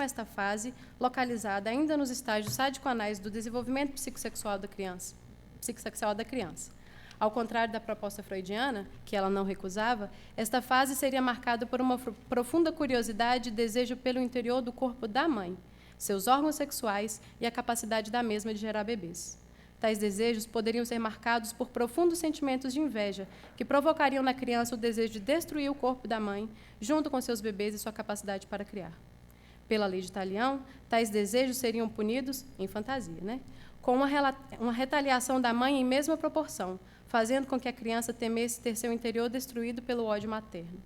esta fase, localizada ainda nos estágios sádico-anais do desenvolvimento psicossexual da criança. Ao contrário da proposta freudiana, que ela não recusava, esta fase seria marcada por uma profunda curiosidade e desejo pelo interior do corpo da mãe, seus órgãos sexuais e a capacidade da mesma de gerar bebês. Tais desejos poderiam ser marcados por profundos sentimentos de inveja, que provocariam na criança o desejo de destruir o corpo da mãe, junto com seus bebês e sua capacidade para criar. Pela lei de Talião, tais desejos seriam punidos, em fantasia, com uma retaliação da mãe em mesma proporção, fazendo com que a criança temesse ter seu interior destruído pelo ódio materno.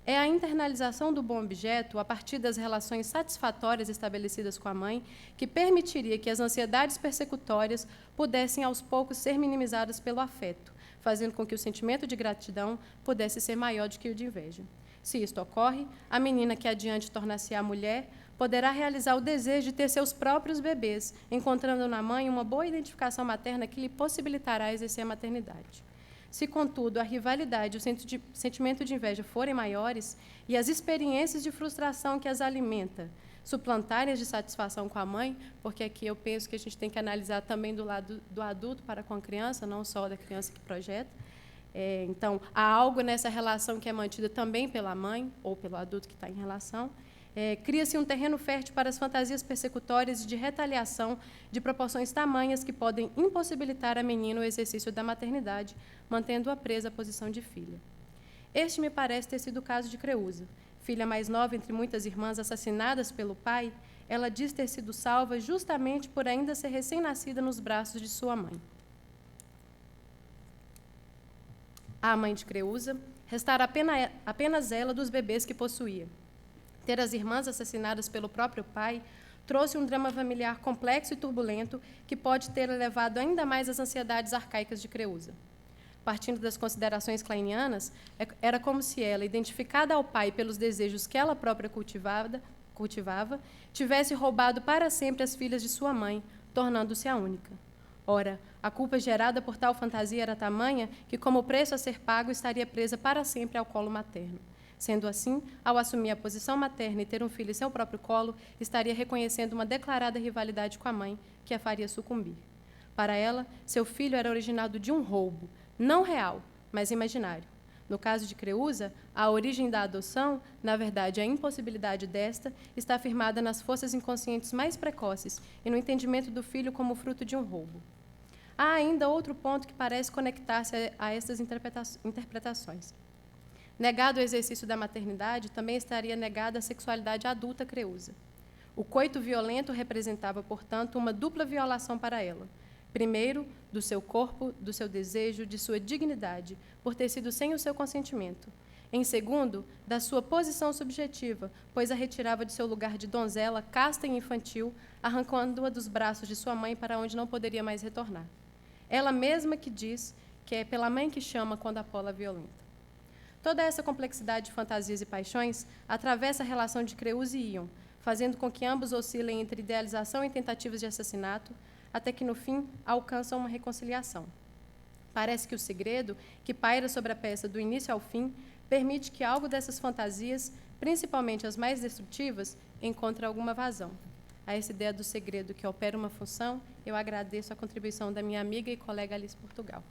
É a internalização do bom objeto, a partir das relações satisfatórias estabelecidas com a mãe, que permitiria que as ansiedades persecutórias pudessem, aos poucos, ser minimizadas pelo afeto, fazendo com que o sentimento de gratidão pudesse ser maior do que o de inveja. Se isto ocorre, a menina que adiante tornar-se-á mulher poderá realizar o desejo de ter seus próprios bebês, encontrando na mãe uma boa identificação materna que lhe possibilitará exercer a maternidade. Se, contudo, a rivalidade e o sentimento de inveja forem maiores e as experiências de frustração que as alimenta suplantarem as de satisfação com a mãe, porque aqui eu penso que a gente tem que analisar também do lado do adulto para com a criança, não só da criança que projeta. Então, há algo nessa relação que é mantida também pela mãe ou pelo adulto que está em relação. Cria-se um terreno fértil para as fantasias persecutórias e de retaliação de proporções tamanhas que podem impossibilitar a menina o exercício da maternidade, mantendo-a presa à posição de filha. Este me parece ter sido o caso de Creusa. Filha mais nova entre muitas irmãs assassinadas pelo pai, ela diz ter sido salva justamente por ainda ser recém-nascida nos braços de sua mãe. À mãe de Creusa, restara apenas ela dos bebês que possuía. Ter as irmãs assassinadas pelo próprio pai trouxe um drama familiar complexo e turbulento que pode ter elevado ainda mais as ansiedades arcaicas de Creusa. Partindo das considerações kleinianas, era como se ela, identificada ao pai pelos desejos que ela própria cultivava, tivesse roubado para sempre as filhas de sua mãe, tornando-se a única. Ora, a culpa gerada por tal fantasia era tamanha que, como preço a ser pago, estaria presa para sempre ao colo materno. Sendo assim, ao assumir a posição materna e ter um filho em seu próprio colo, estaria reconhecendo uma declarada rivalidade com a mãe, que a faria sucumbir. Para ela, seu filho era originado de um roubo, não real, mas imaginário. No caso de Creusa, a origem da adoção, na verdade a impossibilidade desta, está afirmada nas forças inconscientes mais precoces e no entendimento do filho como fruto de um roubo. Há ainda outro ponto que parece conectar-se a estas interpretações. Negado o exercício da maternidade, também estaria negada a sexualidade adulta Creusa. O coito violento representava, portanto, uma dupla violação para ela. Primeiro, do seu corpo, do seu desejo, de sua dignidade, por ter sido sem o seu consentimento. Em segundo, da sua posição subjetiva, pois a retirava de seu lugar de donzela, casta e infantil, arrancando-a dos braços de sua mãe para onde não poderia mais retornar. Ela mesma que diz que é pela mãe que chama quando a pola violenta. Toda essa complexidade de fantasias e paixões atravessa a relação de Creusa e Ion, fazendo com que ambos oscilem entre idealização e tentativas de assassinato, até que, no fim, alcançam uma reconciliação. Parece que o segredo, que paira sobre a peça do início ao fim, permite que algo dessas fantasias, principalmente as mais destrutivas, encontre alguma vazão. A essa ideia do segredo que opera uma função, eu agradeço a contribuição da minha amiga e colega Alice Portugal.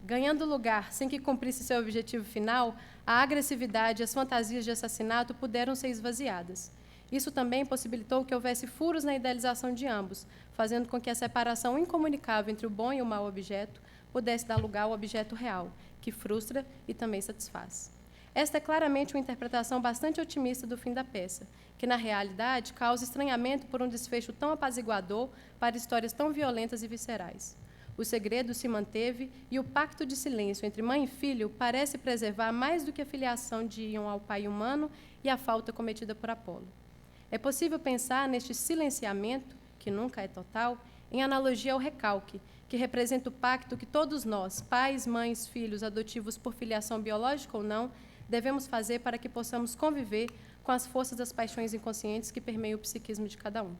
Ganhando lugar sem que cumprisse seu objetivo final, a agressividade e as fantasias de assassinato puderam ser esvaziadas. Isso também possibilitou que houvesse furos na idealização de ambos, fazendo com que a separação incomunicável entre o bom e o mau objeto pudesse dar lugar ao objeto real, que frustra e também satisfaz. Esta é claramente uma interpretação bastante otimista do fim da peça, que, na realidade, causa estranhamento por um desfecho tão apaziguador para histórias tão violentas e viscerais. O segredo se manteve e o pacto de silêncio entre mãe e filho parece preservar mais do que a filiação de Ion ao pai humano e a falta cometida por Apolo. É possível pensar neste silenciamento, que nunca é total, em analogia ao recalque, que representa o pacto que todos nós, pais, mães, filhos, adotivos por filiação biológica ou não, devemos fazer para que possamos conviver com as forças das paixões inconscientes que permeiam o psiquismo de cada um.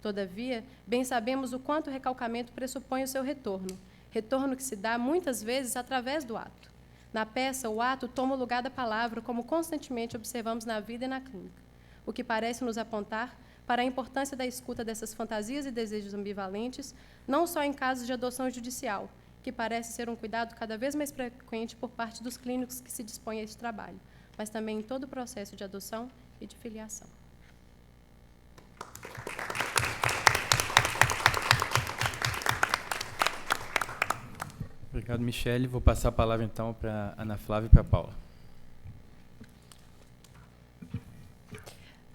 Todavia, bem sabemos o quanto o recalcamento pressupõe o seu retorno que se dá, muitas vezes, através do ato. Na peça, o ato toma o lugar da palavra, como constantemente observamos na vida e na clínica. o que parece nos apontar para a importância da escuta dessas fantasias e desejos ambivalentes, não só em casos de adoção judicial, que parece ser um cuidado cada vez mais frequente por parte dos clínicos que se dispõem a este trabalho, mas também em todo o processo de adoção e de filiação. Obrigado, Michele. Vou passar a palavra, então, para a Ana Flávia e para a Paula.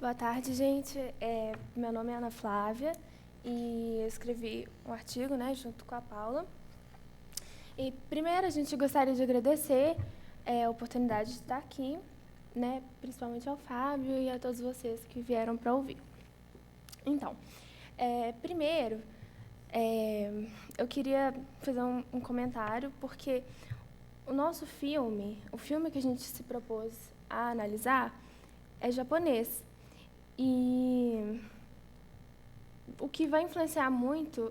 Boa tarde, gente. Meu nome é Ana Flávia e eu escrevi um artigo, né, junto com a Paula. E, primeiro, a gente gostaria de agradecer a oportunidade de estar aqui, né, principalmente ao Fábio e a todos vocês que vieram para ouvir. Então, primeiro, eu queria fazer um comentário, porque o nosso filme, o filme que a gente se propôs a analisar, é japonês. E o que vai influenciar muito,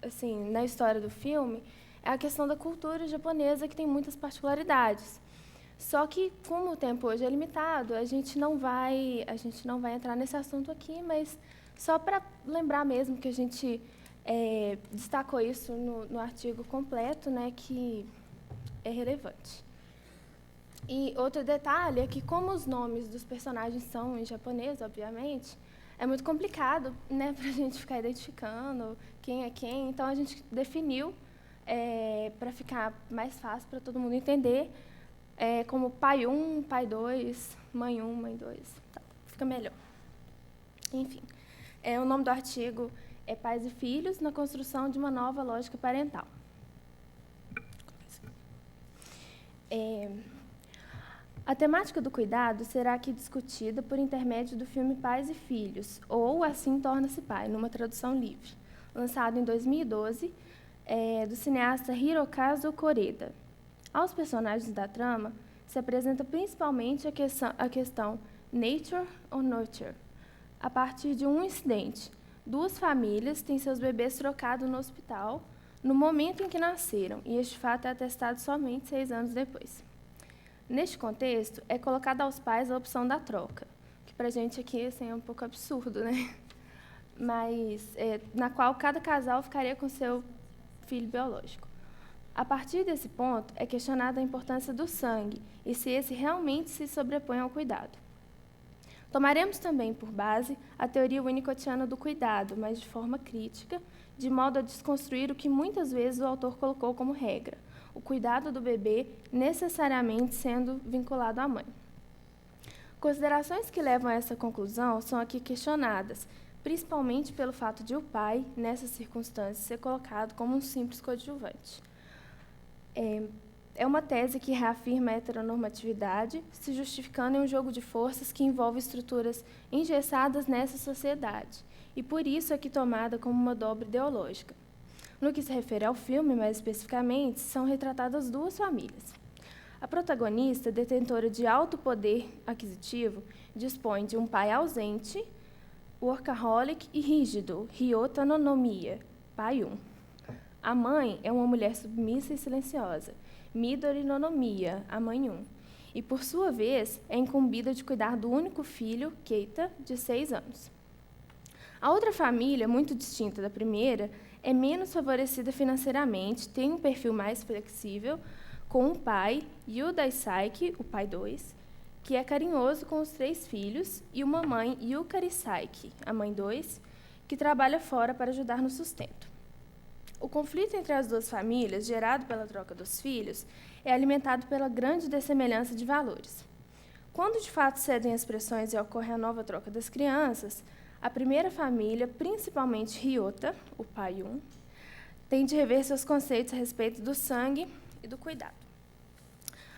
assim, na história do filme é a questão da cultura japonesa, que tem muitas particularidades. Só que, como o tempo hoje é limitado, a gente não vai entrar nesse assunto aqui, mas só para lembrar mesmo que a gente destacou isso no artigo completo, né, que é relevante. E outro detalhe é que, como os nomes dos personagens são em japonês, obviamente, é muito complicado, né, para a gente ficar identificando quem é quem. Então, a gente definiu, para ficar mais fácil para todo mundo entender, como pai 1, pai 2, mãe 1, mãe 2. Tá, fica melhor. Enfim, o nome do artigo é Pais e Filhos na construção de uma nova lógica parental. A temática do cuidado será aqui discutida por intermédio do filme Pais e Filhos, ou Assim Torna-se Pai, numa tradução livre, lançado em 2012, do cineasta Hirokazu Koreda. Aos personagens da trama se apresenta principalmente a questão nature ou nurture. A partir de um incidente, duas famílias têm seus bebês trocados no hospital no momento em que nasceram, e este fato é atestado somente 6 anos depois. Neste contexto, é colocada aos pais a opção da troca, que para a gente aqui assim, é um pouco absurdo, né? Mas na qual cada casal ficaria com seu filho biológico. A partir desse ponto, é questionada a importância do sangue e se esse realmente se sobrepõe ao cuidado. Tomaremos também por base a teoria winnicottiana do cuidado, mas de forma crítica, de modo a desconstruir o que muitas vezes o autor colocou como regra: o cuidado do bebê necessariamente sendo vinculado à mãe. Considerações que levam a essa conclusão são aqui questionadas, principalmente pelo fato de o pai, nessas circunstâncias, ser colocado como um simples coadjuvante. É uma tese que reafirma a heteronormatividade, se justificando em um jogo de forças que envolve estruturas engessadas nessa sociedade, e por isso é aqui tomada como uma dobra ideológica. No que se refere ao filme, mais especificamente, são retratadas duas famílias. A protagonista, detentora de alto poder aquisitivo, dispõe de um pai ausente, workaholic e rígido, Ryota no Nomiya, pai 1. A mãe é uma mulher submissa e silenciosa, Midori no Nomiya, a mãe 1. E, por sua vez, é incumbida de cuidar do único filho, Keita, de 6 anos. A outra família, muito distinta da primeira, é menos favorecida financeiramente, tem um perfil mais flexível, com um pai, Yu Daisaiki, o pai 2, que é carinhoso com os 3 filhos, e uma mãe, Yukari Saiki, a mãe 2, que trabalha fora para ajudar no sustento. O conflito entre as duas famílias, gerado pela troca dos filhos, é alimentado pela grande dessemelhança de valores. Quando de fato cedem as pressões e ocorre a nova troca das crianças, a primeira família, principalmente Ryota, o pai 1, tem de rever seus conceitos a respeito do sangue e do cuidado.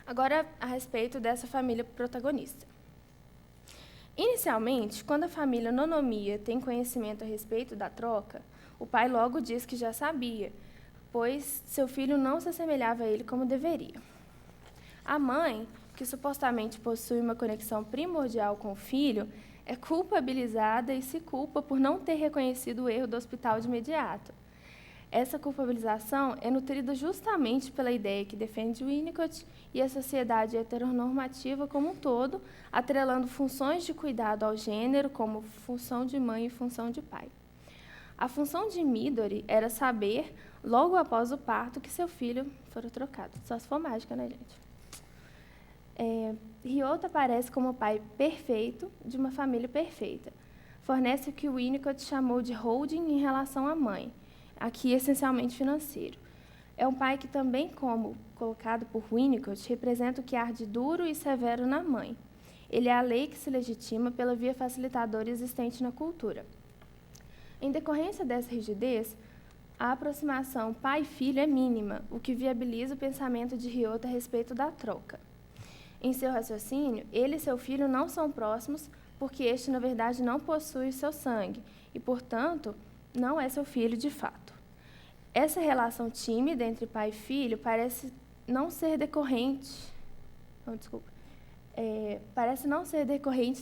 Agora, a respeito dessa família protagonista. Inicialmente, quando a família Nonomiya tem conhecimento a respeito da troca, o pai logo diz que já sabia, pois seu filho não se assemelhava a ele como deveria. A mãe, que supostamente possui uma conexão primordial com o filho, é culpabilizada e se culpa por não ter reconhecido o erro do hospital de imediato. Essa culpabilização é nutrida justamente pela ideia que defende Winnicott e a sociedade heteronormativa como um todo, atrelando funções de cuidado ao gênero, como função de mãe e função de pai. A função de Midori era saber, logo após o parto, que seu filho fora trocado. Só se for mágica, né, gente? Ryota aparece como o pai perfeito de uma família perfeita. Fornece o que Winnicott chamou de holding em relação à mãe, aqui essencialmente financeiro. É um pai que também, como colocado por Winnicott, representa o que há de duro e severo na mãe. Ele é a lei que se legitima pela via facilitadora existente na cultura. Em decorrência dessa rigidez, a aproximação pai-filho é mínima, o que viabiliza o pensamento de Ryota a respeito da troca. Em seu raciocínio, ele e seu filho não são próximos, porque este, na verdade, não possui o seu sangue e, portanto, não é seu filho de fato. Essa relação tímida entre pai e filho parece não ser decorrente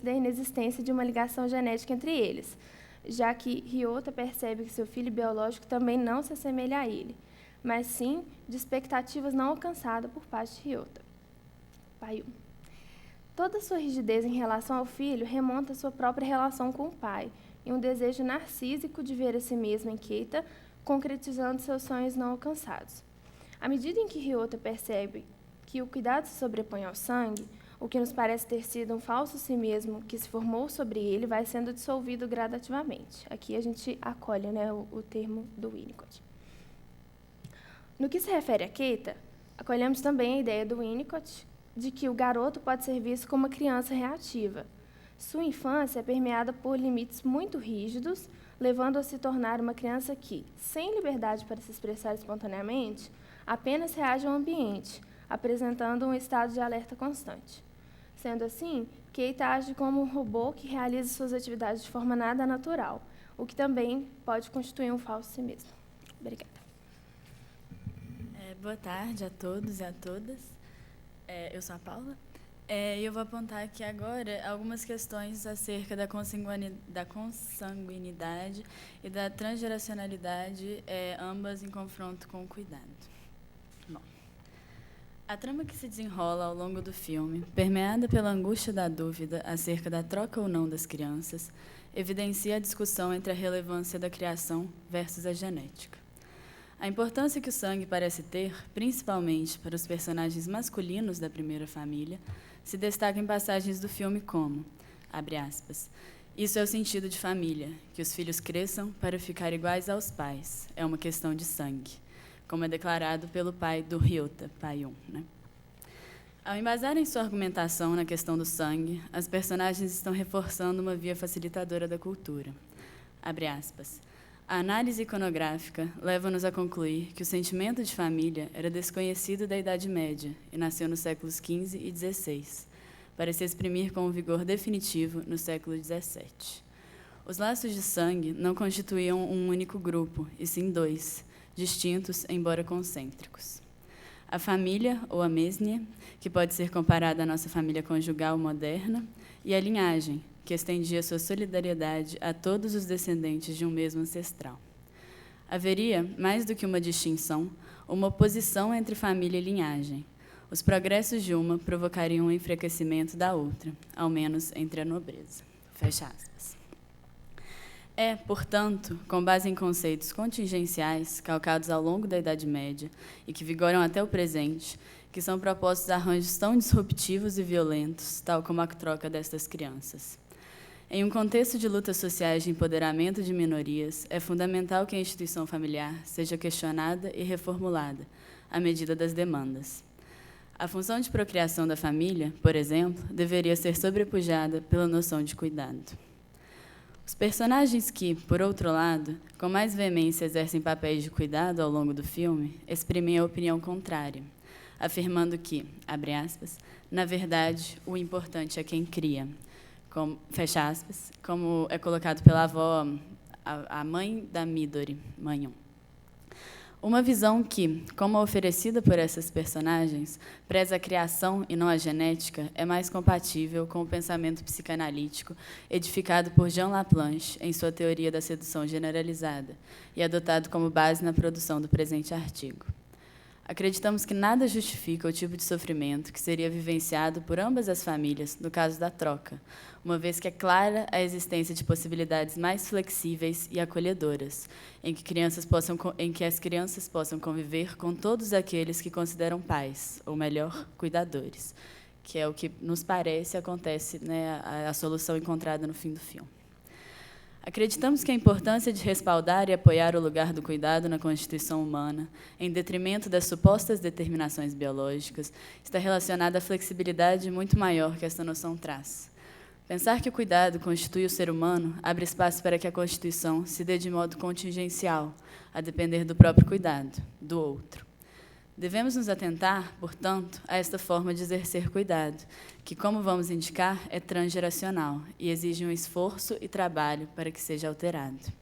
da inexistência de uma ligação genética entre eles, já que Ryota percebe que seu filho biológico também não se assemelha a ele, mas sim de expectativas não alcançadas por parte de Ryota. Pai 1. Toda sua rigidez em relação ao filho remonta à sua própria relação com o pai, e um desejo narcísico de ver a si mesmo em Keita, concretizando seus sonhos não alcançados. À medida em que Ryota percebe que o cuidado se sobrepõe ao sangue, o que nos parece ter sido um falso si mesmo que se formou sobre ele vai sendo dissolvido gradativamente. Aqui a gente acolhe, né, o termo do Winnicott. No que se refere a Keita, acolhemos também a ideia do Winnicott de que o garoto pode ser visto como uma criança reativa. Sua infância é permeada por limites muito rígidos, levando-o a se tornar uma criança que, sem liberdade para se expressar espontaneamente, apenas reage ao ambiente, apresentando um estado de alerta constante. Sendo assim, Keita age como um robô que realiza suas atividades de forma nada natural, o que também pode constituir um falso si mesmo. Obrigada. Boa tarde a todos e a todas. Eu sou a Paula. E eu vou apontar aqui agora algumas questões acerca da consanguinidade e da transgeracionalidade, ambas em confronto com o cuidado. Bom, a trama que se desenrola ao longo do filme, permeada pela angústia da dúvida acerca da troca ou não das crianças, evidencia a discussão entre a relevância da criação versus a genética. A importância que o sangue parece ter, principalmente para os personagens masculinos da primeira família, se destaca em passagens do filme como, abre aspas, isso é o sentido de família, que os filhos cresçam para ficar iguais aos pais, é uma questão de sangue, como é declarado pelo pai do Ryota, pai 1. Né? Ao embasarem sua argumentação na questão do sangue, as personagens estão reforçando uma via facilitadora da cultura. Abre aspas. A análise iconográfica leva-nos a concluir que o sentimento de família era desconhecido da Idade Média e nasceu nos séculos XV e XVI, para se exprimir com um vigor definitivo no século XVII. Os laços de sangue não constituíam um único grupo, e sim dois, distintos, embora concêntricos. A família, ou a mesnia, que pode ser comparada à nossa família conjugal moderna, e a linhagem, que estendia sua solidariedade a todos os descendentes de um mesmo ancestral. Haveria, mais do que uma distinção, uma oposição entre família e linhagem. Os progressos de uma provocariam um enfraquecimento da outra, ao menos entre a nobreza. Fecha aspas. É, portanto, com base em conceitos contingenciais, calcados ao longo da Idade Média e que vigoram até o presente, que são propostos arranjos tão disruptivos e violentos, tal como a troca destas crianças. Em um contexto de lutas sociais de empoderamento de minorias, é fundamental que a instituição familiar seja questionada e reformulada, à medida das demandas. A função de procriação da família, por exemplo, deveria ser sobrepujada pela noção de cuidado. Os personagens que, por outro lado, com mais veemência exercem papéis de cuidado ao longo do filme, exprimem a opinião contrária, afirmando que, abre aspas, na verdade, o importante é quem cria, como, fecha aspas, como é colocado pela avó, a mãe da Midori, mãe 1. Uma visão que, como a oferecida por essas personagens, preza a criação e não a genética, é mais compatível com o pensamento psicanalítico edificado por Jean Laplanche em sua teoria da sedução generalizada e adotado como base na produção do presente artigo. Acreditamos que nada justifica o tipo de sofrimento que seria vivenciado por ambas as famílias no caso da troca, uma vez que é clara a existência de possibilidades mais flexíveis e acolhedoras, em que as crianças possam conviver com todos aqueles que consideram pais, ou melhor, cuidadores, que é o que nos parece acontece, né, a solução encontrada no fim do filme. Acreditamos que a importância de respaldar e apoiar o lugar do cuidado na constituição humana, em detrimento das supostas determinações biológicas, está relacionada à flexibilidade muito maior que esta noção traz. Pensar que o cuidado constitui o ser humano abre espaço para que a constituição se dê de modo contingencial, a depender do próprio cuidado, do outro. Devemos nos atentar, portanto, a esta forma de exercer cuidado, que, como vamos indicar, é transgeracional e exige um esforço e trabalho para que seja alterado.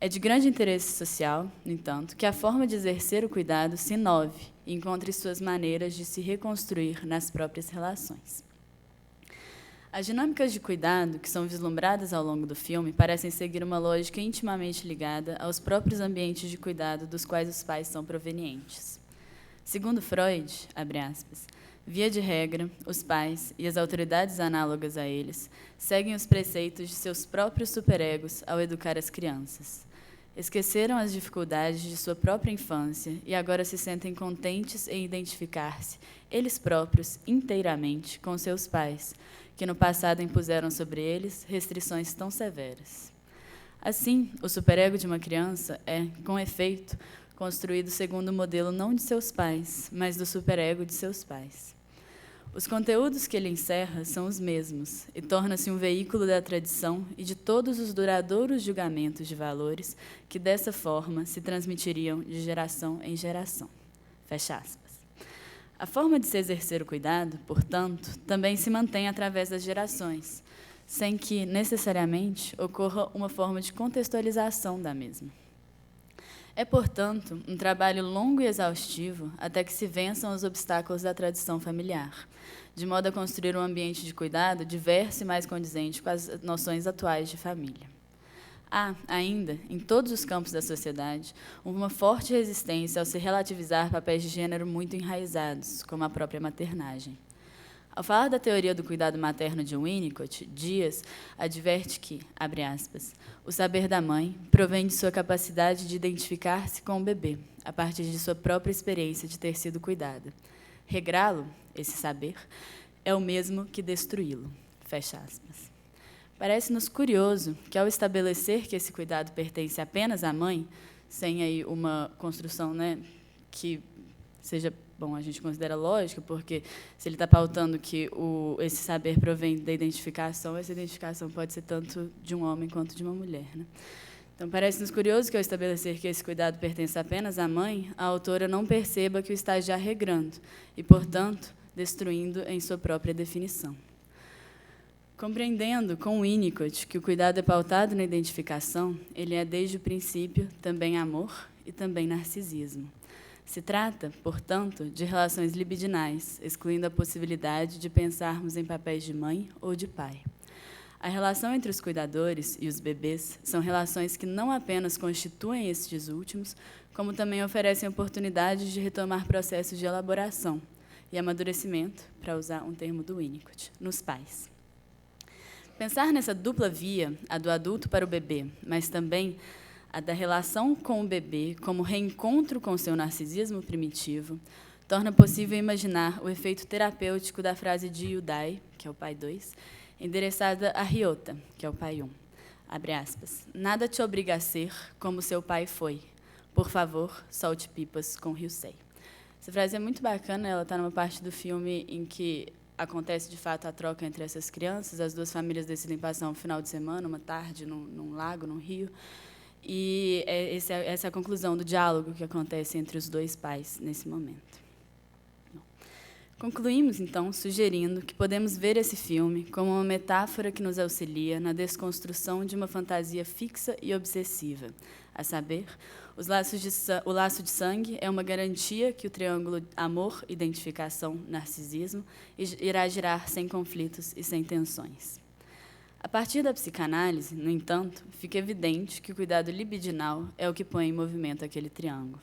É de grande interesse social, no entanto, que a forma de exercer o cuidado se inove e encontre suas maneiras de se reconstruir nas próprias relações. As dinâmicas de cuidado que são vislumbradas ao longo do filme parecem seguir uma lógica intimamente ligada aos próprios ambientes de cuidado dos quais os pais são provenientes. Segundo Freud, abre aspas, via de regra, os pais e as autoridades análogas a eles seguem os preceitos de seus próprios superegos ao educar as crianças. Esqueceram as dificuldades de sua própria infância e agora se sentem contentes em identificar-se, eles próprios, inteiramente, com seus pais, que no passado impuseram sobre eles restrições tão severas. Assim, o superego de uma criança é, com efeito, construído segundo o modelo não de seus pais, mas do superego de seus pais. Os conteúdos que ele encerra são os mesmos, e torna-se um veículo da tradição e de todos os duradouros julgamentos de valores que, dessa forma, se transmitiriam de geração em geração. Fecha aspas. A forma de se exercer o cuidado, portanto, também se mantém através das gerações, sem que, necessariamente, ocorra uma forma de contextualização da mesma. É, portanto, um trabalho longo e exaustivo até que se vençam os obstáculos da tradição familiar, de modo a construir um ambiente de cuidado diverso e mais condizente com as noções atuais de família. Há, ainda, em todos os campos da sociedade, uma forte resistência ao se relativizar papéis de gênero muito enraizados, como a própria maternagem. Ao falar da teoria do cuidado materno de Winnicott, Dias adverte que, abre aspas, o saber da mãe provém de sua capacidade de identificar-se com o bebê, a partir de sua própria experiência de ter sido cuidada. Regrá-lo, esse saber, é o mesmo que destruí-lo. Fecha aspas. Parece-nos curioso que, ao estabelecer que esse cuidado pertence apenas à mãe, sem aí uma construção, né, que seja, bom, a gente considera lógica, porque se ele está pautando que esse saber provém da identificação, essa identificação pode ser tanto de um homem quanto de uma mulher, né? Então, parece-nos curioso que, ao estabelecer que esse cuidado pertence apenas à mãe, a autora não perceba que o está já regrando e, portanto, destruindo em sua própria definição. Compreendendo com Winnicott que o cuidado é pautado na identificação, ele é, desde o princípio, também amor e também narcisismo. Se trata, portanto, de relações libidinais, excluindo a possibilidade de pensarmos em papéis de mãe ou de pai. A relação entre os cuidadores e os bebês são relações que não apenas constituem estes últimos, como também oferecem oportunidades de retomar processos de elaboração e amadurecimento, para usar um termo do Winnicott, nos pais. Pensar nessa dupla via, a do adulto para o bebê, mas também a da relação com o bebê como reencontro com seu narcisismo primitivo, torna possível imaginar o efeito terapêutico da frase de Yudai, que é o pai 2, endereçada a Ryota, que é o pai 1. Abre aspas. Nada te obriga a ser como seu pai foi. Por favor, solte pipas com Ryusei. Essa frase é muito bacana, ela está numa parte do filme em que acontece, de fato, a troca entre essas crianças. As duas famílias decidem passar um final de semana, uma tarde, num lago, num rio. E essa é a conclusão do diálogo que acontece entre os dois pais nesse momento. Concluímos, então, sugerindo que podemos ver esse filme como uma metáfora que nos auxilia na desconstrução de uma fantasia fixa e obsessiva, a saber, o laço de sangue é uma garantia que o triângulo amor, identificação, narcisismo irá girar sem conflitos e sem tensões. A partir da psicanálise, no entanto, fica evidente que o cuidado libidinal é o que põe em movimento aquele triângulo.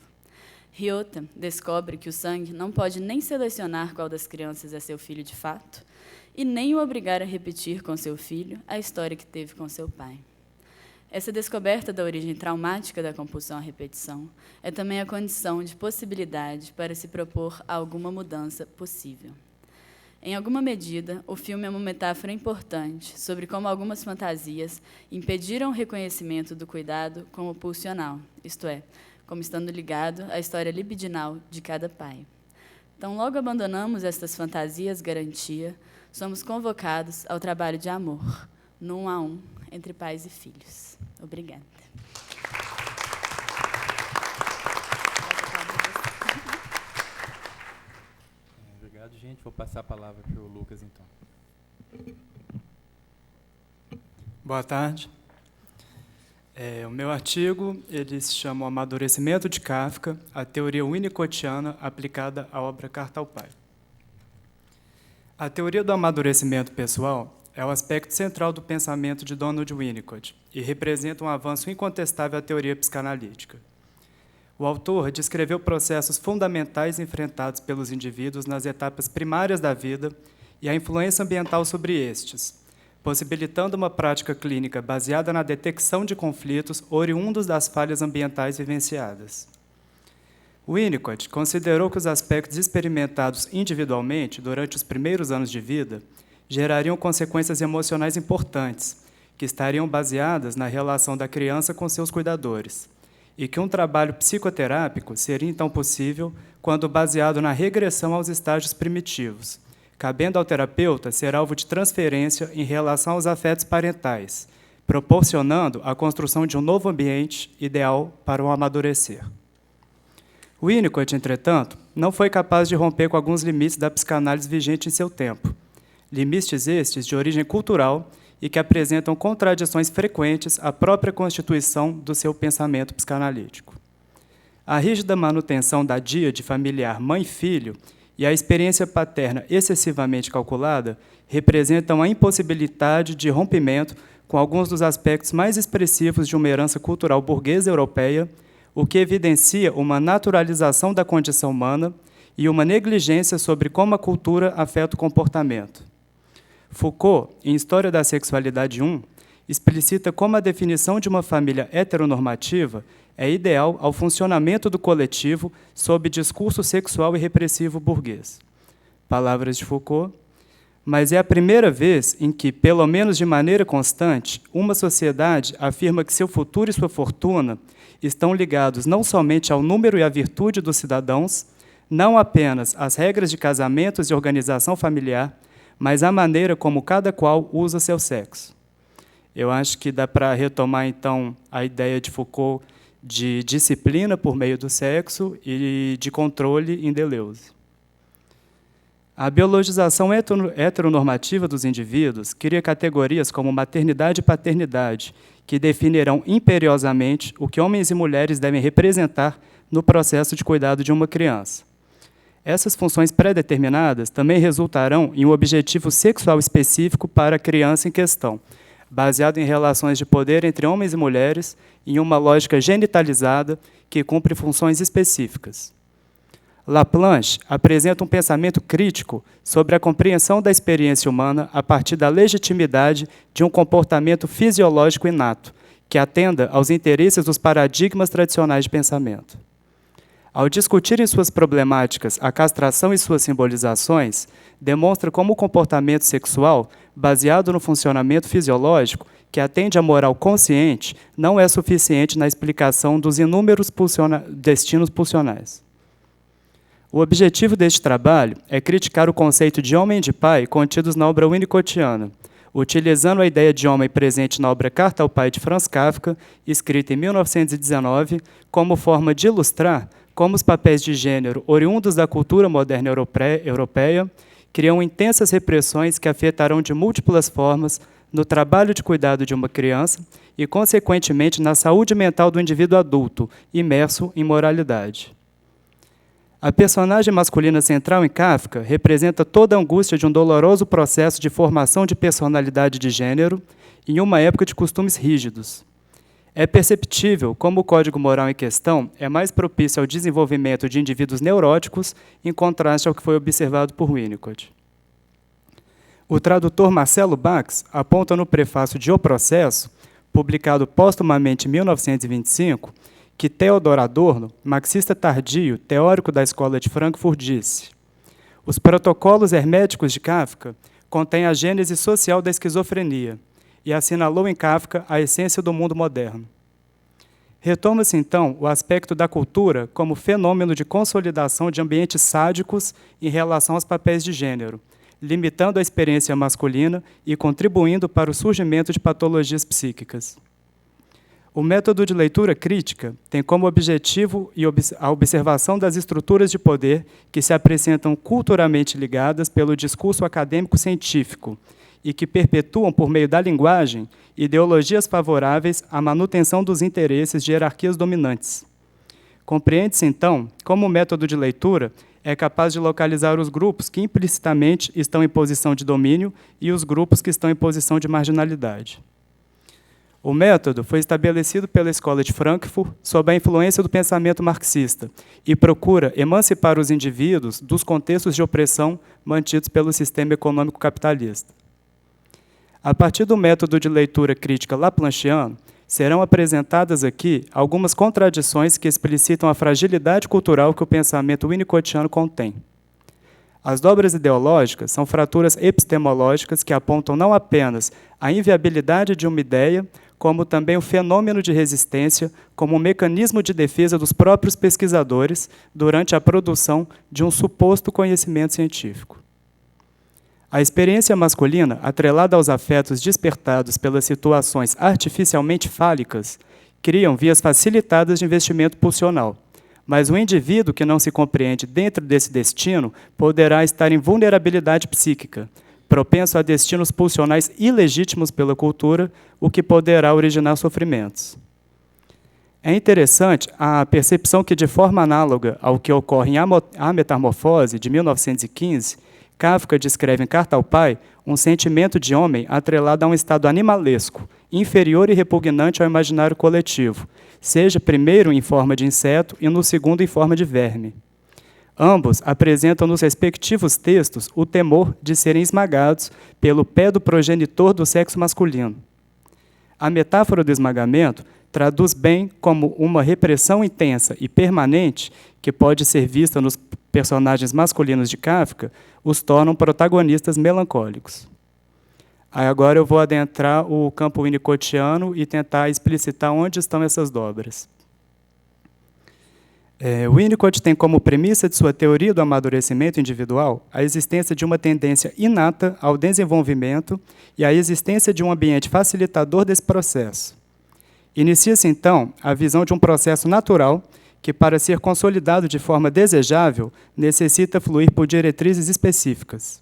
Ryota descobre que o sangue não pode nem selecionar qual das crianças é seu filho de fato e nem o obrigar a repetir com seu filho a história que teve com seu pai. Essa descoberta da origem traumática da compulsão à repetição é também a condição de possibilidade para se propor a alguma mudança possível. Em alguma medida, o filme é uma metáfora importante sobre como algumas fantasias impediram o reconhecimento do cuidado como pulsional, isto é, como estando ligado à história libidinal de cada pai. Então, logo abandonamos estas fantasias garantia, somos convocados ao trabalho de amor, no 1 a 1, entre pais e filhos. Obrigada. Obrigado, gente. Vou passar a palavra para o Lucas, então. Boa tarde. O meu artigo ele se chama O Amadurecimento de Kafka, a teoria winnicottiana aplicada à obra Carta ao Pai. A teoria do amadurecimento pessoal é o aspecto central do pensamento de Donald Winnicott e representa um avanço incontestável à teoria psicanalítica. O autor descreveu processos fundamentais enfrentados pelos indivíduos nas etapas primárias da vida e a influência ambiental sobre estes, possibilitando uma prática clínica baseada na detecção de conflitos oriundos das falhas ambientais vivenciadas. Winnicott considerou que os aspectos experimentados individualmente durante os primeiros anos de vida gerariam consequências emocionais importantes, que estariam baseadas na relação da criança com seus cuidadores, e que um trabalho psicoterápico seria então possível quando baseado na regressão aos estágios primitivos, cabendo ao terapeuta ser alvo de transferência em relação aos afetos parentais, proporcionando a construção de um novo ambiente ideal para o amadurecer. Winnicott, entretanto, não foi capaz de romper com alguns limites da psicanálise vigente em seu tempo, limites estes de origem cultural e que apresentam contradições frequentes à própria constituição do seu pensamento psicanalítico. A rígida manutenção da díade familiar mãe-filho e a experiência paterna excessivamente calculada representam a impossibilidade de rompimento com alguns dos aspectos mais expressivos de uma herança cultural burguesa europeia, o que evidencia uma naturalização da condição humana e uma negligência sobre como a cultura afeta o comportamento. Foucault, em História da Sexualidade 1, explicita como a definição de uma família heteronormativa é ideal ao funcionamento do coletivo sob discurso sexual e repressivo burguês. Palavras de Foucault. Mas é a primeira vez em que, pelo menos de maneira constante, uma sociedade afirma que seu futuro e sua fortuna estão ligados não somente ao número e à virtude dos cidadãos, não apenas às regras de casamentos e organização familiar, mas à maneira como cada qual usa seu sexo. Eu acho que dá para retomar, então, a ideia de Foucault de disciplina por meio do sexo e de controle em Deleuze. A biologização heteronormativa dos indivíduos cria categorias como maternidade e paternidade, que definirão imperiosamente o que homens e mulheres devem representar no processo de cuidado de uma criança. Essas funções pré-determinadas também resultarão em um objetivo sexual específico para a criança em questão, baseado em relações de poder entre homens e mulheres, em uma lógica genitalizada que cumpre funções específicas. Laplanche apresenta um pensamento crítico sobre a compreensão da experiência humana a partir da legitimidade de um comportamento fisiológico inato, que atenda aos interesses dos paradigmas tradicionais de pensamento. Ao discutir em suas problemáticas a castração e suas simbolizações, demonstra como o comportamento sexual, baseado no funcionamento fisiológico, que atende à moral consciente, não é suficiente na explicação dos inúmeros destinos pulsionais. O objetivo deste trabalho é criticar o conceito de homem e de pai contidos na obra winnicottiana, utilizando a ideia de homem presente na obra Carta ao Pai de Franz Kafka, escrita em 1919, como forma de ilustrar como os papéis de gênero oriundos da cultura moderna europeia criam intensas repressões que afetarão de múltiplas formas no trabalho de cuidado de uma criança e, consequentemente, na saúde mental do indivíduo adulto, imerso em moralidade. A personagem masculina central em Kafka representa toda a angústia de um doloroso processo de formação de personalidade de gênero em uma época de costumes rígidos. É perceptível como o código moral em questão é mais propício ao desenvolvimento de indivíduos neuróticos, em contraste ao que foi observado por Winnicott. O tradutor Marcelo Bax aponta no prefácio de O Processo, publicado póstumamente em 1925, que Theodor Adorno, marxista tardio, teórico da Escola de Frankfurt, disse: os protocolos herméticos de Kafka contêm a gênese social da esquizofrenia e assinalou em Kafka a essência do mundo moderno. Retoma-se, então, o aspecto da cultura como fenômeno de consolidação de ambientes sádicos em relação aos papéis de gênero, limitando a experiência masculina e contribuindo para o surgimento de patologias psíquicas. O método de leitura crítica tem como objetivo a observação das estruturas de poder que se apresentam culturalmente ligadas pelo discurso acadêmico-científico e que perpetuam, por meio da linguagem, ideologias favoráveis à manutenção dos interesses de hierarquias dominantes. Compreende-se, então, como o método de leitura é capaz de localizar os grupos que implicitamente estão em posição de domínio e os grupos que estão em posição de marginalidade. O método foi estabelecido pela Escola de Frankfurt sob a influência do pensamento marxista e procura emancipar os indivíduos dos contextos de opressão mantidos pelo sistema econômico capitalista. A partir do método de leitura crítica laplanchiano, serão apresentadas aqui algumas contradições que explicitam a fragilidade cultural que o pensamento winnicottiano contém. As dobras ideológicas são fraturas epistemológicas que apontam não apenas a inviabilidade de uma ideia, como também o fenômeno de resistência como um mecanismo de defesa dos próprios pesquisadores durante a produção de um suposto conhecimento científico. A experiência masculina, atrelada aos afetos despertados pelas situações artificialmente fálicas, criam vias facilitadas de investimento pulsional, mas o indivíduo que não se compreende dentro desse destino poderá estar em vulnerabilidade psíquica, propenso a destinos pulsionais ilegítimos pela cultura, o que poderá originar sofrimentos. É interessante a percepção que, de forma análoga ao que ocorre em A Metamorfose, de 1915, Kafka descreve em Carta ao Pai um sentimento de homem atrelado a um estado animalesco, inferior e repugnante ao imaginário coletivo, seja primeiro em forma de inseto e no segundo em forma de verme. Ambos apresentam nos respectivos textos o temor de serem esmagados pelo pé do progenitor do sexo masculino. A metáfora do esmagamento traduz bem como uma repressão intensa e permanente, que pode ser vista nos personagens masculinos de Kafka, os tornam protagonistas melancólicos. Agora eu vou adentrar o campo winnicottiano e tentar explicitar onde estão essas dobras. Winnicott tem como premissa de sua teoria do amadurecimento individual a existência de uma tendência inata ao desenvolvimento e a existência de um ambiente facilitador desse processo. Inicia-se, então, a visão de um processo natural que, para ser consolidado de forma desejável, necessita fluir por diretrizes específicas.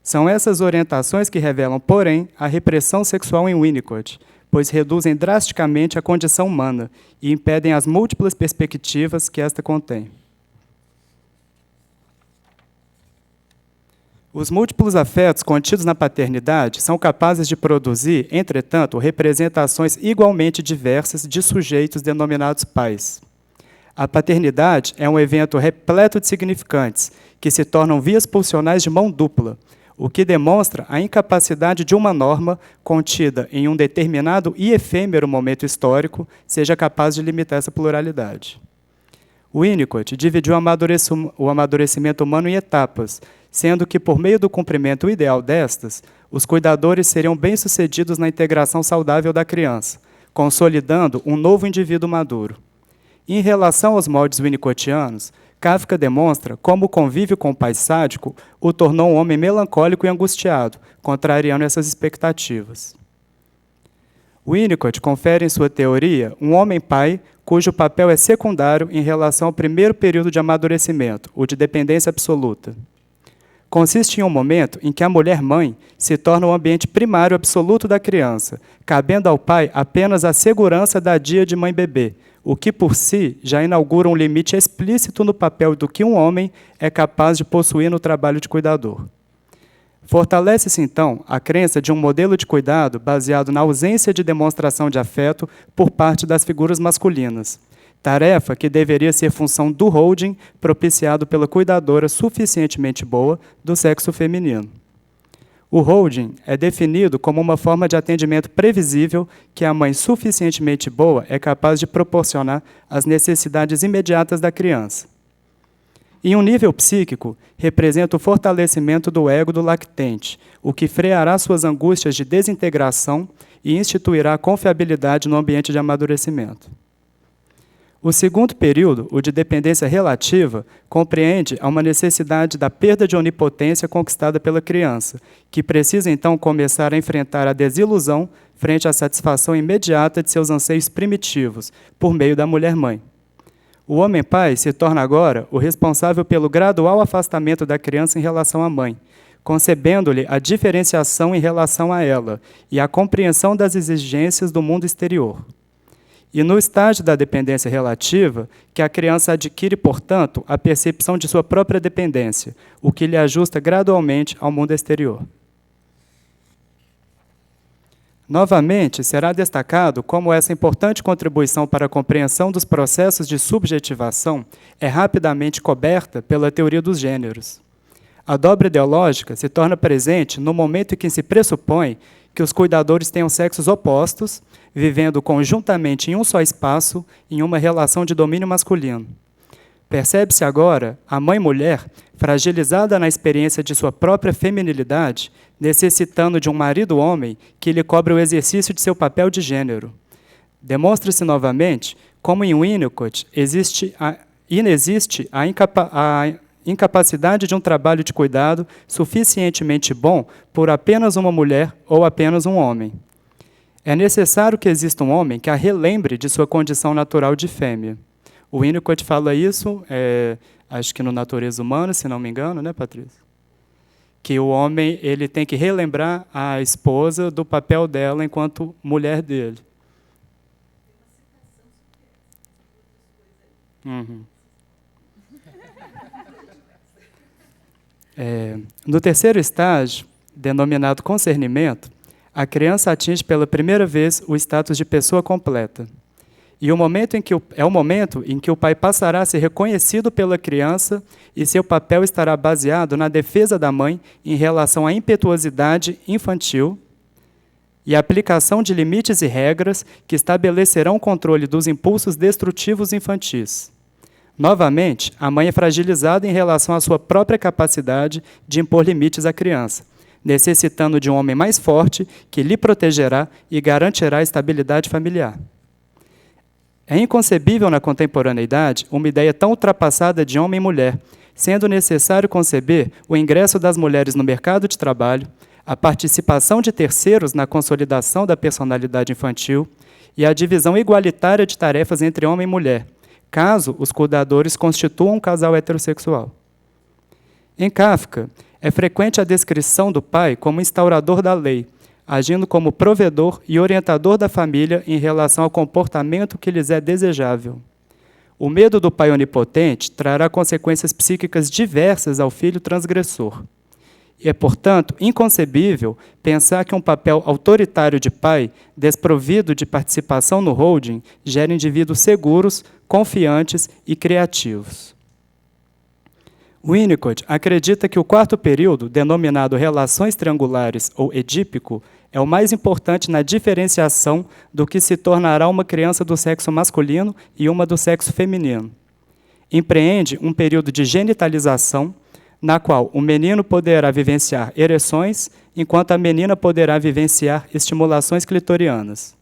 São essas orientações que revelam, porém, a repressão sexual em Winnicott, pois reduzem drasticamente a condição humana e impedem as múltiplas perspectivas que esta contém. Os múltiplos afetos contidos na paternidade são capazes de produzir, entretanto, representações igualmente diversas de sujeitos denominados pais. A paternidade é um evento repleto de significantes, que se tornam vias pulsionais de mão dupla, o que demonstra a incapacidade de uma norma contida em um determinado e efêmero momento histórico seja capaz de limitar essa pluralidade. Winnicott dividiu o amadurecimento humano em etapas, sendo que, por meio do cumprimento ideal destas, os cuidadores seriam bem-sucedidos na integração saudável da criança, consolidando um novo indivíduo maduro. Em relação aos moldes winnicottianos, Kafka demonstra como o convívio com o pai sádico o tornou um homem melancólico e angustiado, contrariando essas expectativas. Winnicott confere em sua teoria um homem-pai cujo papel é secundário em relação ao primeiro período de amadurecimento, o de dependência absoluta. Consiste em um momento em que a mulher-mãe se torna o ambiente primário absoluto da criança, cabendo ao pai apenas a segurança da dia de mãe-bebê, o que por si já inaugura um limite explícito no papel do que um homem é capaz de possuir no trabalho de cuidador. Fortalece-se, então, a crença de um modelo de cuidado baseado na ausência de demonstração de afeto por parte das figuras masculinas, tarefa que deveria ser função do holding propiciado pela cuidadora suficientemente boa do sexo feminino. O holding é definido como uma forma de atendimento previsível que a mãe suficientemente boa é capaz de proporcionar às necessidades imediatas da criança. Em um nível psíquico, representa o fortalecimento do ego do lactente, o que freará suas angústias de desintegração e instituirá a confiabilidade no ambiente de amadurecimento. O segundo período, o de dependência relativa, compreende uma necessidade da perda de onipotência conquistada pela criança, que precisa então começar a enfrentar a desilusão frente à satisfação imediata de seus anseios primitivos, por meio da mulher-mãe. O homem-pai se torna agora o responsável pelo gradual afastamento da criança em relação à mãe, concebendo-lhe a diferenciação em relação a ela e a compreensão das exigências do mundo exterior. E no estágio da dependência relativa, que a criança adquire, portanto, a percepção de sua própria dependência, o que lhe ajusta gradualmente ao mundo exterior. Novamente, será destacado como essa importante contribuição para a compreensão dos processos de subjetivação é rapidamente coberta pela teoria dos gêneros. A dobra ideológica se torna presente no momento em que se pressupõe que os cuidadores tenham sexos opostos, vivendo conjuntamente em um só espaço, em uma relação de domínio masculino. Percebe-se agora a mãe-mulher, fragilizada na experiência de sua própria feminilidade, necessitando de um marido-homem que lhe cobre o exercício de seu papel de gênero. Demonstra-se novamente como em Winnicott inexiste a incapacidade de um trabalho de cuidado suficientemente bom por apenas uma mulher ou apenas um homem. É necessário que exista um homem que a relembre de sua condição natural de fêmea. O Winnicott fala isso, acho que no Natureza Humana, se não me engano, né, Patrícia? Que o homem ele tem que relembrar a esposa do papel dela enquanto mulher dele. Uhum. No terceiro estágio, denominado concernimento, a criança atinge pela primeira vez o status de pessoa completa. E é o momento em que o pai passará a ser reconhecido pela criança e seu papel estará baseado na defesa da mãe em relação à impetuosidade infantil e a aplicação de limites e regras que estabelecerão o controle dos impulsos destrutivos infantis. Novamente, a mãe é fragilizada em relação à sua própria capacidade de impor limites à criança, necessitando de um homem mais forte que lhe protegerá e garantirá a estabilidade familiar. É inconcebível na contemporaneidade uma ideia tão ultrapassada de homem e mulher, sendo necessário conceber o ingresso das mulheres no mercado de trabalho, a participação de terceiros na consolidação da personalidade infantil e a divisão igualitária de tarefas entre homem e mulher, caso os cuidadores constituam um casal heterossexual. Em Kafka, é frequente a descrição do pai como instaurador da lei, agindo como provedor e orientador da família em relação ao comportamento que lhes é desejável. O medo do pai onipotente trará consequências psíquicas diversas ao filho transgressor. E é, portanto, inconcebível pensar que um papel autoritário de pai, desprovido de participação no holding, gera indivíduos seguros, confiantes e criativos. Winnicott acredita que o quarto período, denominado relações triangulares ou edípico, é o mais importante na diferenciação do que se tornará uma criança do sexo masculino e uma do sexo feminino. Empreende um período de genitalização, na qual o menino poderá vivenciar ereções, enquanto a menina poderá vivenciar estimulações clitorianas.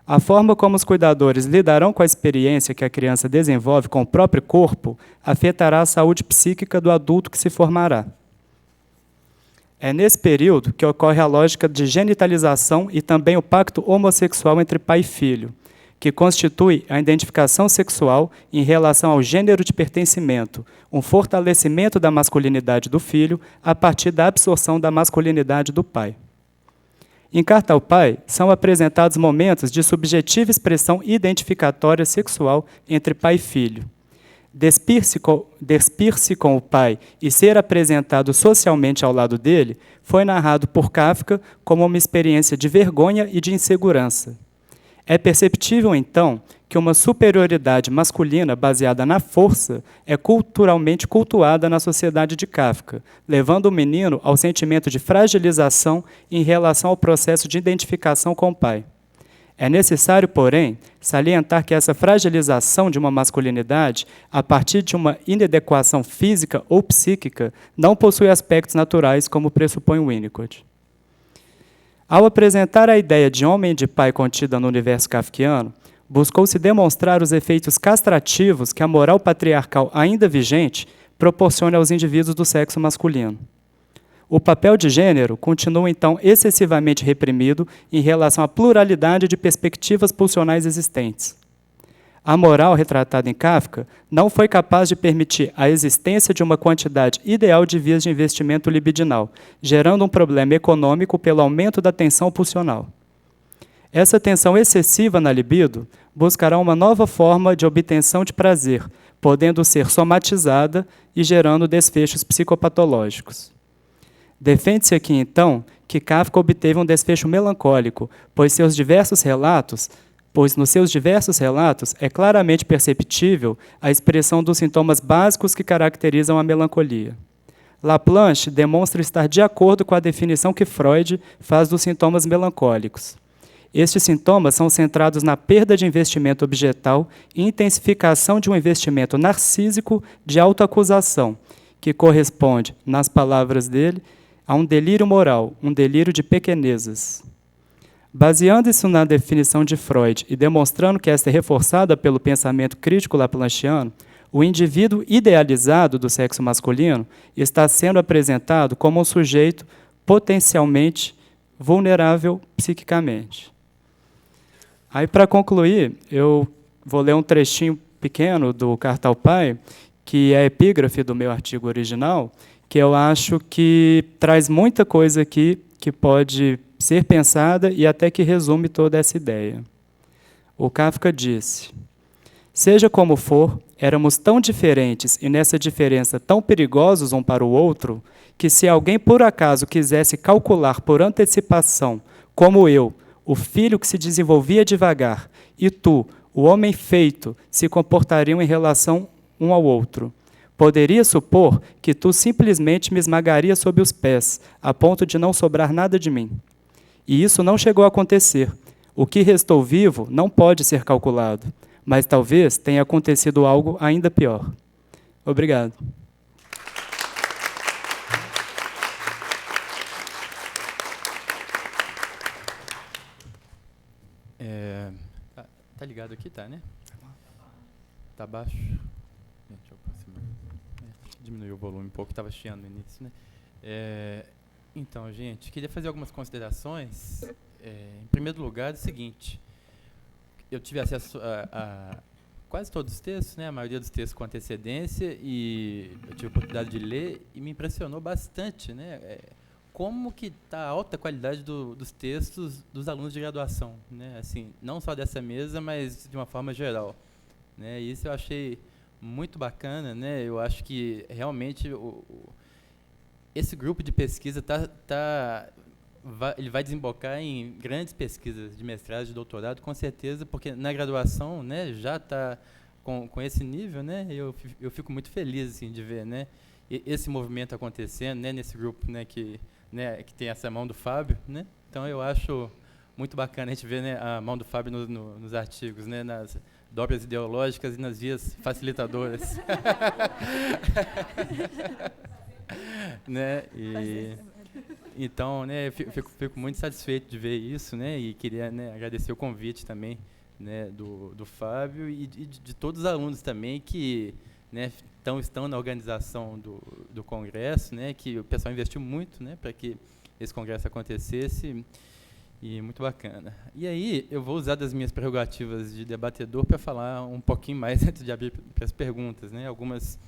A forma como os cuidadores lidarão com a experiência que a criança desenvolve com o próprio corpo afetará a saúde psíquica do adulto que se formará. É nesse período que ocorre a lógica de genitalização e também o pacto homossexual entre pai e filho, que constitui a identificação sexual em relação ao gênero de pertencimento, um fortalecimento da masculinidade do filho a partir da absorção da masculinidade do pai. Em Carta ao Pai, são apresentados momentos de subjetiva expressão identificatória sexual entre pai e filho. Despir-se com o pai e ser apresentado socialmente ao lado dele foi narrado por Kafka como uma experiência de vergonha e de insegurança. É perceptível, então, que uma superioridade masculina baseada na força é culturalmente cultuada na sociedade de Kafka, levando o menino ao sentimento de fragilização em relação ao processo de identificação com o pai. É necessário, porém, salientar que essa fragilização de uma masculinidade, a partir de uma inadequação física ou psíquica, não possui aspectos naturais, como pressupõe Winnicott. Ao apresentar a ideia de homem e de pai contida no universo kafkiano, buscou-se demonstrar os efeitos castrativos que a moral patriarcal ainda vigente proporciona aos indivíduos do sexo masculino. O papel de gênero continua, então, excessivamente reprimido em relação à pluralidade de perspectivas pulsionais existentes. A moral retratada em Kafka não foi capaz de permitir a existência de uma quantidade ideal de vias de investimento libidinal, gerando um problema econômico pelo aumento da tensão pulsional. Essa tensão excessiva na libido buscará uma nova forma de obtenção de prazer, podendo ser somatizada e gerando desfechos psicopatológicos. Defende-se aqui, então, que Kafka obteve um desfecho melancólico, pois nos seus diversos relatos é claramente perceptível a expressão dos sintomas básicos que caracterizam a melancolia. Laplanche demonstra estar de acordo com a definição que Freud faz dos sintomas melancólicos. Estes sintomas são centrados na perda de investimento objetal e intensificação de um investimento narcísico de autoacusação, que corresponde, nas palavras dele, a um delírio moral, um delírio de pequenezas. Baseando-se na definição de Freud e demonstrando que esta é reforçada pelo pensamento crítico laplanchiano, o indivíduo idealizado do sexo masculino está sendo apresentado como um sujeito potencialmente vulnerável psiquicamente. Aí, para concluir, eu vou ler um trechinho pequeno do Carta ao Pai, que é a epígrafe do meu artigo original, que eu acho que traz muita coisa aqui que pode ser pensada e até que resume toda essa ideia. O Kafka disse: seja como for, éramos tão diferentes e nessa diferença tão perigosos um para o outro, que se alguém por acaso quisesse calcular por antecipação, como eu, o filho que se desenvolvia devagar, e tu, o homem feito, se comportariam em relação um ao outro, poderia supor que tu simplesmente me esmagarias sob os pés, a ponto de não sobrar nada de mim. E isso não chegou a acontecer. O que restou vivo não pode ser calculado, mas talvez tenha acontecido algo ainda pior. Obrigado. Tá ligado aqui, tá, né? Tá baixo? Deixa eu aproximar. Diminuir o volume um pouco, estava chiando no início, né? Então, gente, queria fazer algumas considerações. Em primeiro lugar, é o seguinte: eu tive acesso a quase todos os textos, né? A maioria dos textos com antecedência, e eu tive a oportunidade de ler e me impressionou bastante, né? Como que está a alta qualidade dos textos dos alunos de graduação, né? Assim, não só dessa mesa, mas de uma forma geral, né? E isso eu achei muito bacana, né? Eu acho que realmente esse grupo de pesquisa ele vai desembocar em grandes pesquisas de mestrado, de doutorado, com certeza, porque na graduação, né, já está com esse nível, né? Eu fico muito feliz, assim, de ver, né, esse movimento acontecendo, né, nesse grupo, né, que tem essa mão do Fábio, né? Então eu acho muito bacana a gente ver, né, a mão do Fábio nos artigos, né, nas dobras ideológicas e nas vias facilitadoras. Né? Então, né, eu fico muito satisfeito de ver isso, né, e queria, né, agradecer o convite também, né, do Fábio e de todos os alunos também que né, estão na organização do Congresso, né, que o pessoal investiu muito, né, para que esse Congresso acontecesse, e muito bacana. E aí, eu vou usar das minhas prerrogativas de debatedor para falar um pouquinho mais antes de abrir para as perguntas, né, algumas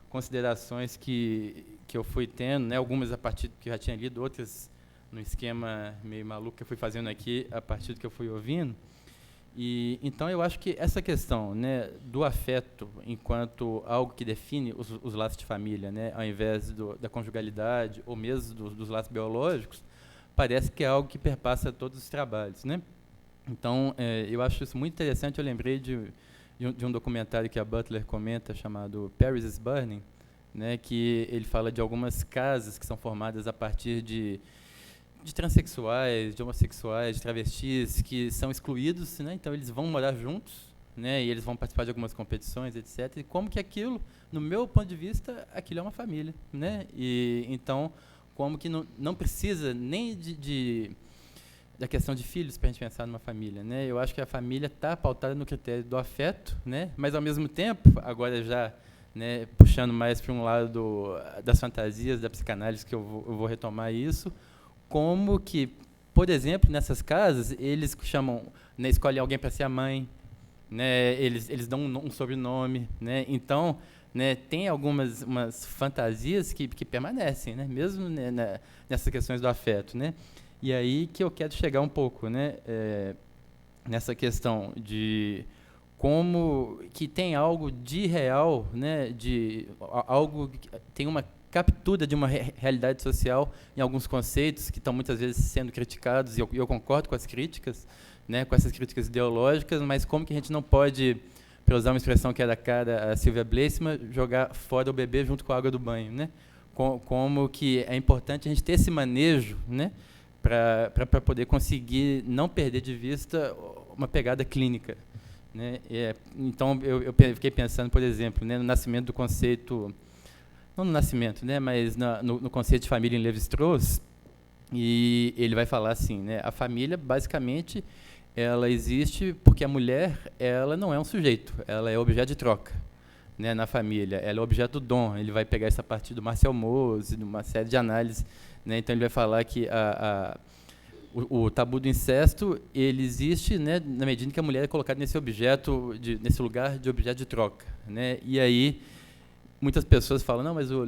considerações que eu fui tendo, né, algumas a partir do que eu já tinha lido, outras no esquema meio maluco que eu fui fazendo aqui a partir do que eu fui ouvindo. E então eu acho que essa questão, né, do afeto enquanto algo que define os laços de família, né, ao invés da conjugalidade ou mesmo dos laços biológicos, parece que é algo que perpassa todos os trabalhos, né? Então eu acho isso muito interessante. Eu lembrei de um documentário que a Butler comenta chamado Paris is Burning, né, que ele fala de algumas casas que são formadas a partir de transexuais, de homossexuais, de travestis, que são excluídos, né? Então eles vão morar juntos, né? E eles vão participar de algumas competições, etc. E como que aquilo, no meu ponto de vista, aquilo é uma família, né? E então, como que não precisa nem da questão de filhos para a gente pensar numa família, né? Eu acho que a família está pautada no critério do afeto, né? Mas ao mesmo tempo, agora já, né, puxando mais para um lado das fantasias, da psicanálise, que eu vou retomar isso, como que, por exemplo, nessas casas, eles chamam, né, escolhem alguém para ser a mãe, né, eles dão um sobrenome, né, então, né, tem umas fantasias que permanecem, né, mesmo, né, nessas questões do afeto, né, e aí que eu quero chegar um pouco, né, nessa questão de como que tem algo de real, né, de algo que tem uma captura de uma realidade social em alguns conceitos que estão muitas vezes sendo criticados, e eu concordo com as críticas, né, com essas críticas ideológicas, mas como que a gente não pode, para usar uma expressão que é da cara a Silvia Bleisman, jogar fora o bebê junto com a água do banho, né? Como que é importante a gente ter esse manejo, né, para poder conseguir não perder de vista uma pegada clínica, né? Então eu fiquei pensando, por exemplo, né, no nascimento do conceito, não no nascimento, né, mas no conceito de família em Levi-Strauss, e ele vai falar assim, né, a família, basicamente, ela existe porque a mulher, ela não é um sujeito, ela é objeto de troca, né, na família, ela é objeto do dom. Ele vai pegar essa parte do Marcel Mose, de uma série de análises, né, então ele vai falar que o tabu do incesto, ele existe, né, na medida em que a mulher é colocada nesse nesse lugar de objeto de troca, né, e aí muitas pessoas falam, não, mas o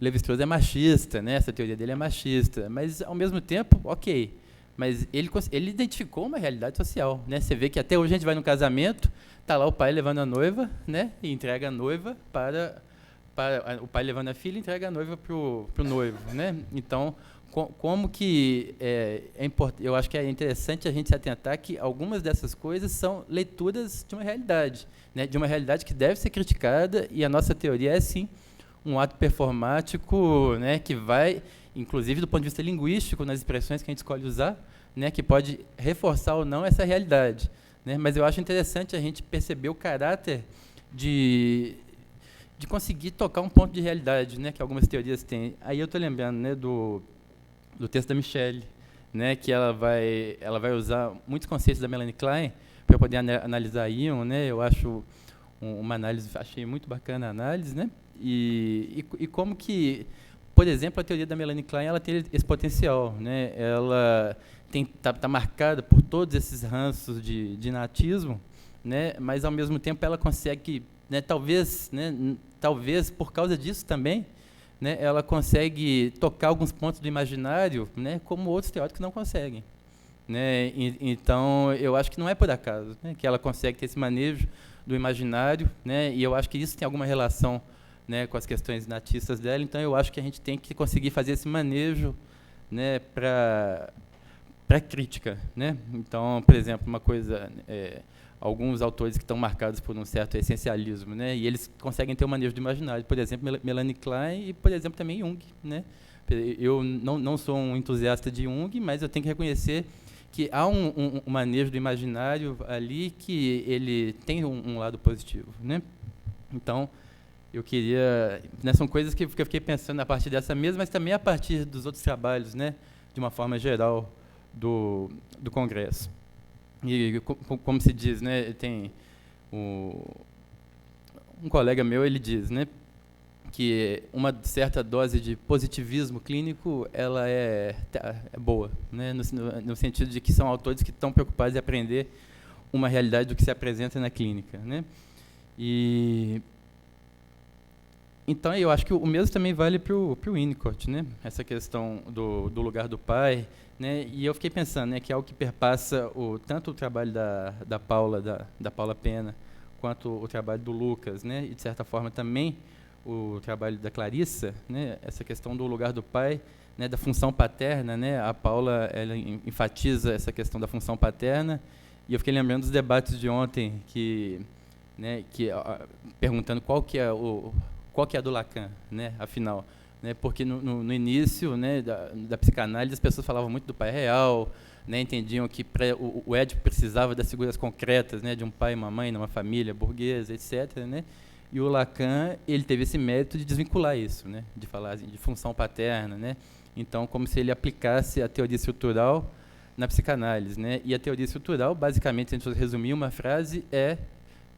Levi-Strauss é machista, né? Essa teoria dele é machista, mas ao mesmo tempo, ok, mas ele identificou uma realidade social, né? Você vê que até hoje a gente vai no casamento, tá lá o pai levando a noiva, né? E entrega a noiva para o pai levando a filha e entrega a noiva pro noivo, né? Então, como que eu acho que é interessante a gente se atentar que algumas dessas coisas são leituras de uma realidade, né, de uma realidade que deve ser criticada, e a nossa teoria é, sim, um ato performático, né, que vai, inclusive do ponto de vista linguístico, nas expressões que a gente escolhe usar, né, que pode reforçar ou não essa realidade, né, mas eu acho interessante a gente perceber o caráter de conseguir tocar um ponto de realidade, né, que algumas teorias têm. Aí eu estou lembrando, né, do texto da Michelle, né, que ela vai usar muitos conceitos da Melanie Klein para poder analisar íon, né? Eu acho uma análise, achei muito bacana a análise, né? E como que, por exemplo, a teoria da Melanie Klein, ela tem esse potencial, né? Ela tá marcada por todos esses ranços de natismo, né? Mas ao mesmo tempo ela consegue, né, talvez por causa disso também, né, ela consegue tocar alguns pontos do imaginário, né, como outros teóricos não conseguem, né? Então eu acho que não é por acaso, né, que ela consegue ter esse manejo do imaginário, né? E eu acho que isso tem alguma relação, né, com as questões natistas dela. Então eu acho que a gente tem que conseguir fazer esse manejo, né, para crítica, né? Então, por exemplo, uma coisa, alguns autores que estão marcados por um certo essencialismo, né? E eles conseguem ter um manejo do imaginário, por exemplo, Melanie Klein e, por exemplo, também Jung, né? Eu não sou um entusiasta de Jung, mas eu tenho que reconhecer que há um manejo do imaginário ali que ele tem um lado positivo, né? Então, eu queria, né, são coisas que eu fiquei pensando a partir dessa mesma, mas também a partir dos outros trabalhos, né, de uma forma geral do Congresso. E como se diz, né, tem um colega meu, ele diz, né, que uma certa dose de positivismo clínico ela é boa, né, no sentido de que são autores que estão preocupados em aprender uma realidade do que se apresenta na clínica, né? E então eu acho que o mesmo também vale para o Winnicott, né? Essa questão do lugar do pai, né? E eu fiquei pensando, né, que é algo que perpassa tanto o trabalho da Paula Pena, quanto o trabalho do Lucas, né? E de certa forma também o trabalho da Clarissa, né? Essa questão do lugar do pai, né? Da função paterna, né? A Paula ela enfatiza essa questão da função paterna. E eu fiquei lembrando dos debates de ontem, perguntando qual que é a do Lacan, né, afinal. Né, porque no início, né, da psicanálise, as pessoas falavam muito do pai real, né, entendiam que o Édipo precisava das figuras concretas, né, de um pai e uma mãe numa família burguesa, etc. Né, e o Lacan ele teve esse mérito de desvincular isso, né, de falar de função paterna. Né, então, como se ele aplicasse a teoria estrutural na psicanálise, né? E a teoria estrutural, basicamente, se a gente resumir uma frase, é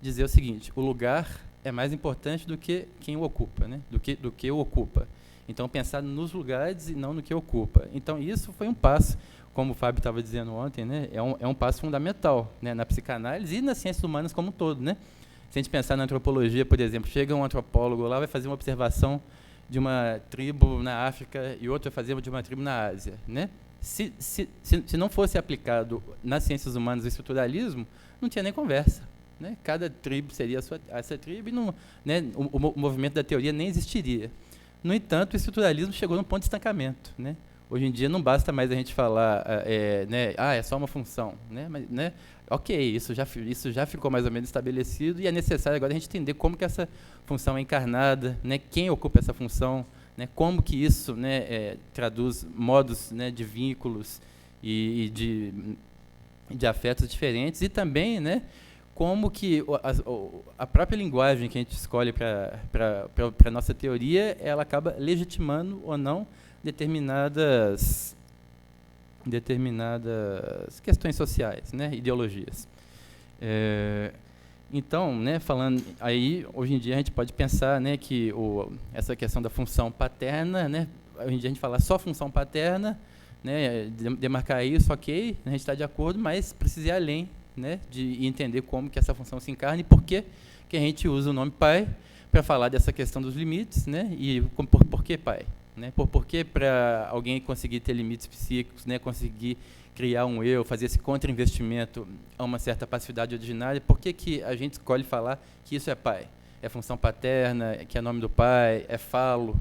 dizer o seguinte: o lugar é mais importante do que quem o ocupa, né? Do que o ocupa. Então, pensar nos lugares e não no que ocupa. Então, isso foi um passo, como o Fábio estava dizendo ontem, né? É um passo fundamental, né? Na psicanálise e nas ciências humanas como um todo, né? Se a gente pensar na antropologia, por exemplo, chega um antropólogo lá, vai fazer uma observação de uma tribo na África e outro vai fazer de uma tribo na Ásia, né? Se não fosse aplicado nas ciências humanas o estruturalismo, não tinha nem conversa, né? Cada tribo seria essa tribo e não, né, o movimento da teoria nem existiria. No entanto, o estruturalismo chegou num ponto de estancamento, né? Hoje em dia não basta mais a gente falar, né, é só uma função, né? Mas, né, ok, isso já ficou mais ou menos estabelecido e é necessário agora a gente entender como que essa função é encarnada, né? Quem ocupa essa função, né, como que isso, né, traduz modos, né, de vínculos e de afetos diferentes e também, né, como que a própria linguagem que a gente escolhe para a nossa teoria, ela acaba legitimando ou não determinadas questões sociais, né, ideologias. Então, né, falando aí, hoje em dia a gente pode pensar, né, que essa questão da função paterna, né, hoje em dia a gente fala só função paterna, né, demarcar isso, ok, a gente está de acordo, mas precisa ir além, né, de entender como que essa função se encarna e por que a gente usa o nome pai para falar dessa questão dos limites, né, e por que pai, né, por que para alguém conseguir ter limites psíquicos, né, conseguir criar um eu, fazer esse contra-investimento a uma certa passividade originária, por que a gente escolhe falar que isso é pai? É função paterna, que é nome do pai, é falo,